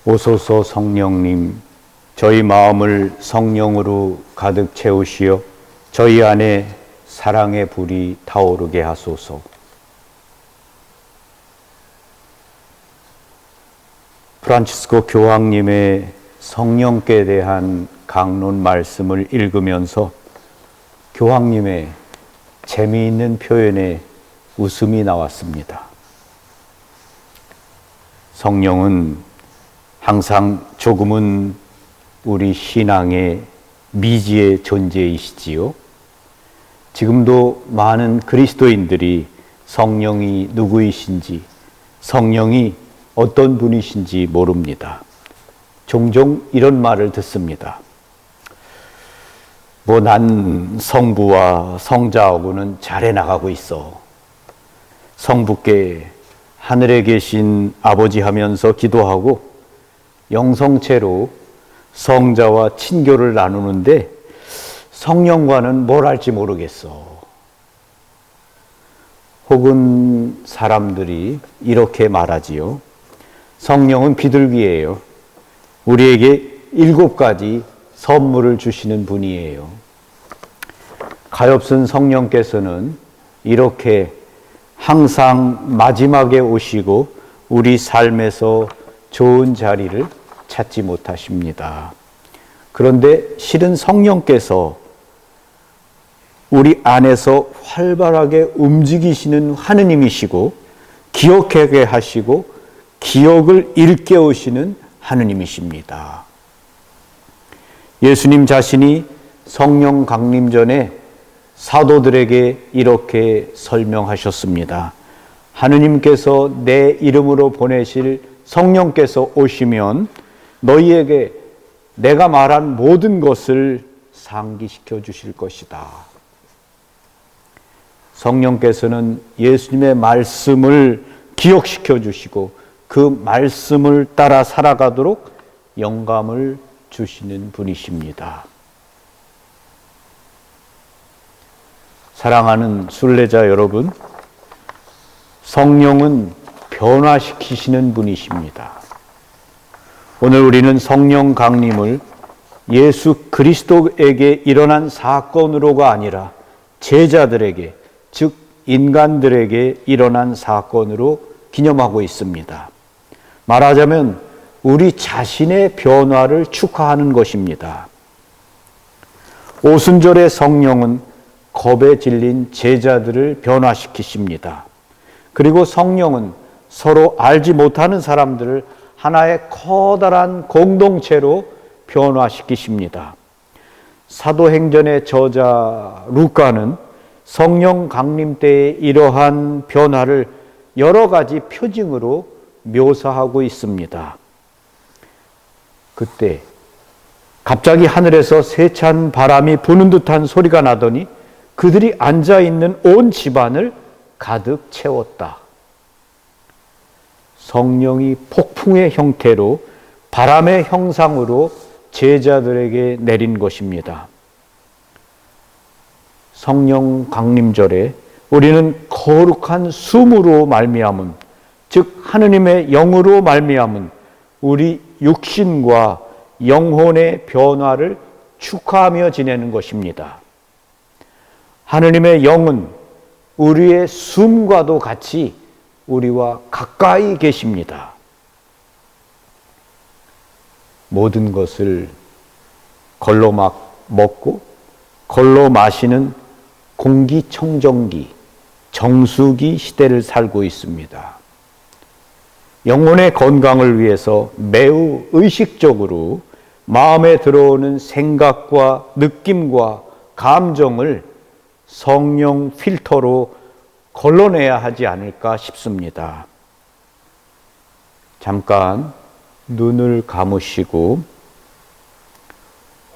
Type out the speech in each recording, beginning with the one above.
오소서 성령님, 저희 마음을 성령으로 가득 채우시어 저희 안에 사랑의 불이 타오르게 하소서. 프란치스코 교황님의 성령께 대한 강론 말씀을 읽으면서 교황님의 재미있는 표현에 웃음이 나왔습니다. 성령은 항상 조금은 우리 신앙의 미지의 존재이시지요. 지금도 많은 그리스도인들이 성령이 누구이신지, 성령이 어떤 분이신지 모릅니다. 종종 이런 말을 듣습니다. 난 성부와 성자하고는 잘해 나가고 있어. 성부께 하늘에 계신 아버지 하면서 기도하고 영성체로 성자와 친교를 나누는데 성령과는 뭘 할지 모르겠어. 혹은 사람들이 이렇게 말하지요. 성령은 비둘기예요. 우리에게 7가지 선물을 주시는 분이에요. 가엾은 성령께서는 이렇게 항상 마지막에 오시고 우리 삶에서 좋은 자리를 찾지 못하십니다. 그런데 실은 성령께서 우리 안에서 활발하게 움직이시는 하느님이시고 기억하게 하시고 기억을 일깨우시는 하느님이십니다. 예수님 자신이 성령 강림 전에 사도들에게 이렇게 설명하셨습니다. 하느님께서 내 이름으로 보내실 성령께서 오시면 너희에게 내가 말한 모든 것을 상기시켜 주실 것이다. 성령께서는 예수님의 말씀을 기억시켜 주시고 그 말씀을 따라 살아가도록 영감을 주시는 분이십니다. 사랑하는 순례자 여러분, 성령은 변화시키시는 분이십니다. 오늘 우리는 성령 강림을 예수 그리스도에게 일어난 사건으로가 아니라 제자들에게, 즉 인간들에게 일어난 사건으로 기념하고 있습니다. 말하자면 우리 자신의 변화를 축하하는 것입니다. 오순절의 성령은 겁에 질린 제자들을 변화시키십니다. 그리고 성령은 서로 알지 못하는 사람들을 하나의 커다란 공동체로 변화시키십니다. 사도행전의 저자 루카는 성령 강림 때의 이러한 변화를 여러 가지 표징으로 묘사하고 있습니다. 그때 갑자기 하늘에서 세찬 바람이 부는 듯한 소리가 나더니 그들이 앉아있는 온 집안을 가득 채웠다. 성령이 폭풍의 형태로 바람의 형상으로 제자들에게 내린 것입니다. 성령 강림절에 우리는 거룩한 숨으로 말미암은, 즉 하느님의 영으로 말미암은 우리 육신과 영혼의 변화를 축하하며 지내는 것입니다. 하느님의 영은 우리의 숨과도 같이 우리와 가까이 계십니다. 모든 것을 걸로 먹고 걸로 마시는 공기청정기, 정수기 시대를 살고 있습니다. 영혼의 건강을 위해서 매우 의식적으로 마음에 들어오는 생각과 느낌과 감정을 성령 필터로 걸러내야 하지 않을까 싶습니다. 잠깐 눈을 감으시고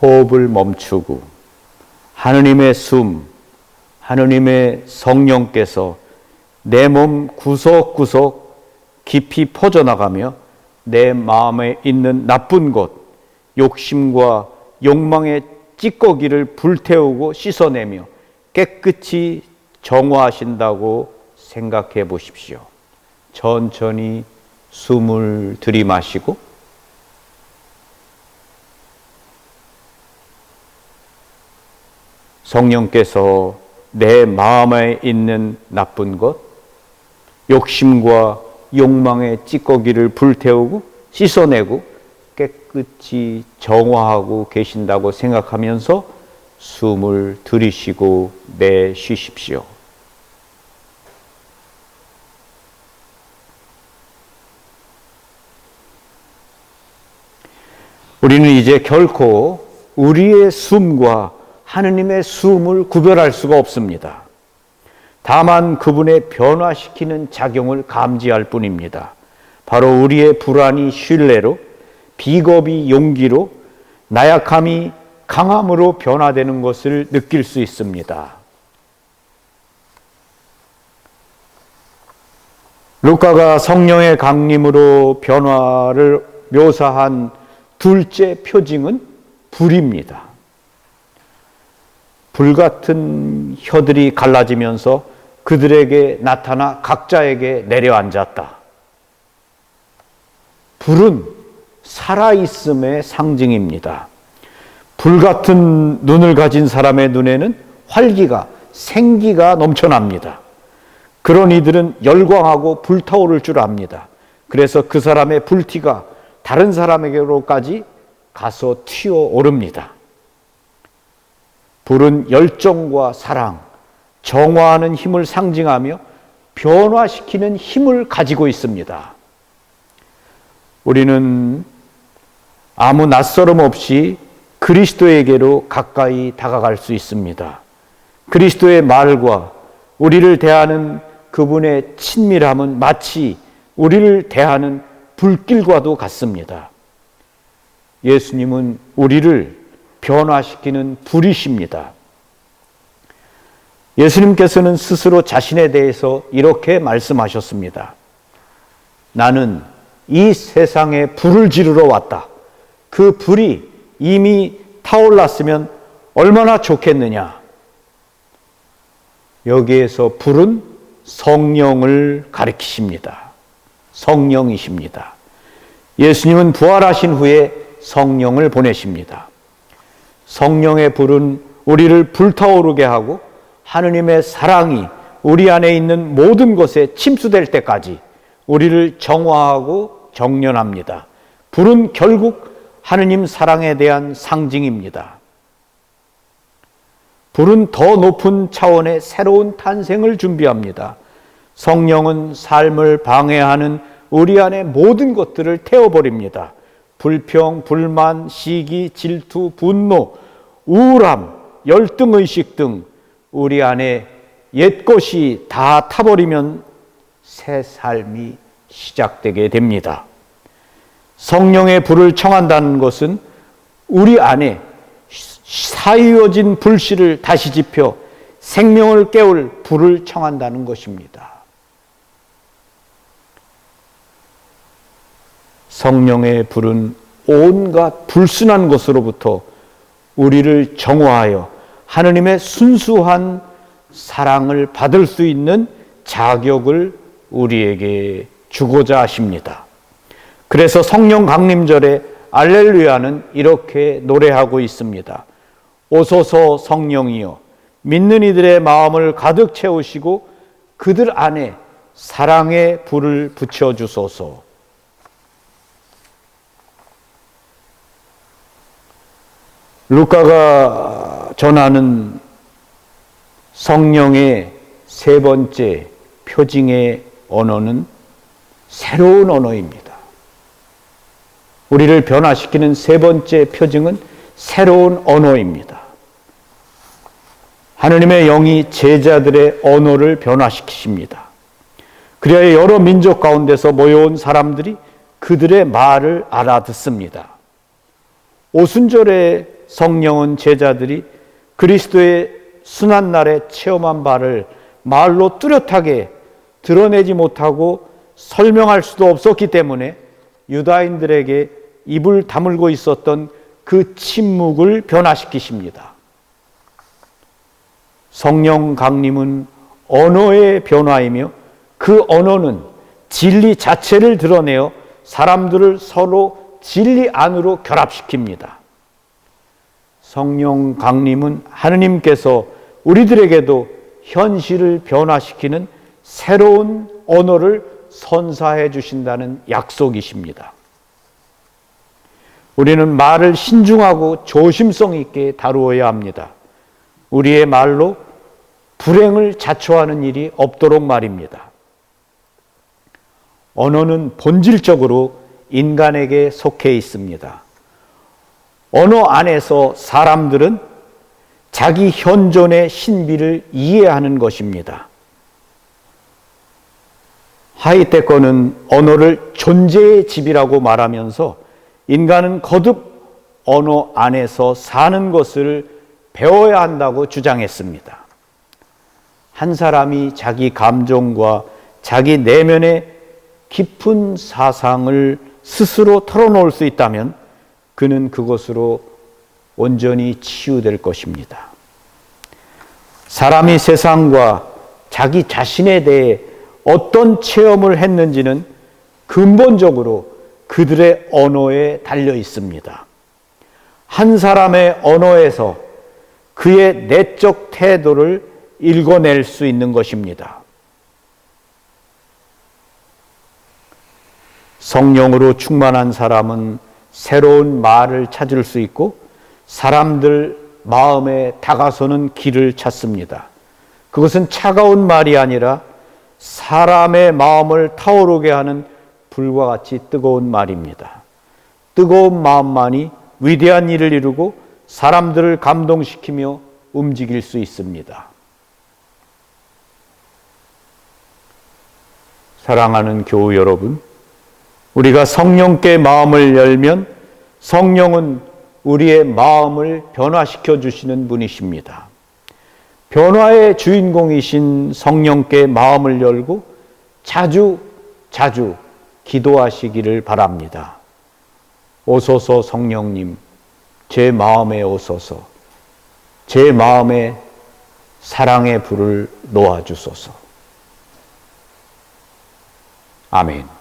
호흡을 멈추고 하느님의 숨, 하느님의 성령께서 내 몸 구석구석 깊이 퍼져나가며 내 마음에 있는 나쁜 것, 욕심과 욕망의 찌꺼기를 불태우고 씻어내며 깨끗이 정화하신다고 생각해 보십시오. 천천히 숨을 들이마시고 성령께서 내 마음에 있는 나쁜 것, 욕심과 욕망의 찌꺼기를 불태우고 씻어내고 깨끗이 정화하고 계신다고 생각하면서 숨을 들이쉬고 내쉬십시오. 우리는 이제 결코 우리의 숨과 하느님의 숨을 구별할 수가 없습니다. 다만 그분의 변화시키는 작용을 감지할 뿐입니다. 바로 우리의 불안이 신뢰로, 비겁이 용기로, 나약함이 강함으로 변화되는 것을 느낄 수 있습니다. 루카가 성령의 강림으로 변화를 묘사한 둘째 표징은 불입니다. 불같은 혀들이 갈라지면서 그들에게 나타나 각자에게 내려앉았다. 불은 살아있음의 상징입니다. 불같은 눈을 가진 사람의 눈에는 활기가, 생기가 넘쳐납니다. 그런 이들은 열광하고 불타오를 줄 압니다. 그래서 그 사람의 불티가 다른 사람에게로까지 가서 튀어오릅니다. 불은 열정과 사랑, 정화하는 힘을 상징하며 변화시키는 힘을 가지고 있습니다. 우리는 아무 낯설음 없이 그리스도에게로 가까이 다가갈 수 있습니다. 그리스도의 말과 우리를 대하는 그분의 친밀함은 마치 우리를 대하는 불길과도 같습니다. 예수님은 우리를 변화시키는 불이십니다. 예수님께서는 스스로 자신에 대해서 이렇게 말씀하셨습니다. 나는 이 세상에 불을 지르러 왔다. 그 불이 이미 타올랐으면 얼마나 좋겠느냐. 여기에서 불은 성령을 가리키십니다. 성령이십니다. 예수님은 부활하신 후에 성령을 보내십니다. 성령의 불은 우리를 불타오르게 하고 하느님의 사랑이 우리 안에 있는 모든 것에 침수될 때까지 우리를 정화하고 정련합니다. 불은 결국 하느님 사랑에 대한 상징입니다. 불은 더 높은 차원의 새로운 탄생을 준비합니다. 성령은 삶을 방해하는 우리 안의 모든 것들을 태워버립니다. 불평, 불만, 시기, 질투, 분노, 우울함, 열등의식 등 우리 안에 옛것이 다 타버리면 새 삶이 시작되게 됩니다. 성령의 불을 청한다는 것은 우리 안에 사이어진 불씨를 다시 지펴 생명을 깨울 불을 청한다는 것입니다. 성령의 불은 온갖 불순한 것으로부터 우리를 정화하여 하느님의 순수한 사랑을 받을 수 있는 자격을 우리에게 주고자 하십니다. 그래서 성령 강림절에 알렐루야는 이렇게 노래하고 있습니다. 오소서 성령이여 믿는 이들의 마음을 가득 채우시고 그들 안에 사랑의 불을 붙여주소서. 루카가 전하는 성령의 세 번째 표징의 언어는 새로운 언어입니다. 우리를 변화시키는 세 번째 표징은 새로운 언어입니다. 하느님의 영이 제자들의 언어를 변화시키십니다. 그래야 여러 민족 가운데서 모여온 사람들이 그들의 말을 알아듣습니다. 오순절에 성령은 제자들이 그리스도의 순환날에 체험한 바를 말로 뚜렷하게 드러내지 못하고 설명할 수도 없었기 때문에 유다인들에게 입을 다물고 있었던 그 침묵을 변화시키십니다. 성령 강림은 언어의 변화이며 그 언어는 진리 자체를 드러내어 사람들을 서로 진리 안으로 결합시킵니다. 성령 강림은 하느님께서 우리들에게도 현실을 변화시키는 새로운 언어를 선사해 주신다는 약속이십니다. 우리는 말을 신중하고 조심성 있게 다루어야 합니다. 우리의 말로 불행을 자초하는 일이 없도록 말입니다. 언어는 본질적으로 인간에게 속해 있습니다. 언어 안에서 사람들은 자기 현존의 신비를 이해하는 것입니다. 하이테커는 언어를 존재의 집이라고 말하면서 인간은 거듭 언어 안에서 사는 것을 배워야 한다고 주장했습니다. 한 사람이 자기 감정과 자기 내면의 깊은 사상을 스스로 털어놓을 수 있다면 그는 그것으로 온전히 치유될 것입니다. 사람이 세상과 자기 자신에 대해 어떤 체험을 했는지는 근본적으로 그들의 언어에 달려 있습니다. 한 사람의 언어에서 그의 내적 태도를 읽어낼 수 있는 것입니다. 성령으로 충만한 사람은 새로운 말을 찾을 수 있고 사람들 마음에 다가서는 길을 찾습니다. 그것은 차가운 말이 아니라 사람의 마음을 타오르게 하는 불과 같이 뜨거운 말입니다. 뜨거운 마음만이 위대한 일을 이루고 사람들을 감동시키며 움직일 수 있습니다. 사랑하는 교우 여러분, 우리가 성령께 마음을 열면 성령은 우리의 마음을 변화시켜 주시는 분이십니다. 변화의 주인공이신 성령께 마음을 열고 자주 기도하시기를 바랍니다. 오소서 성령님, 제 마음에 오소서, 제 마음에 사랑의 불을 놓아주소서. 아멘.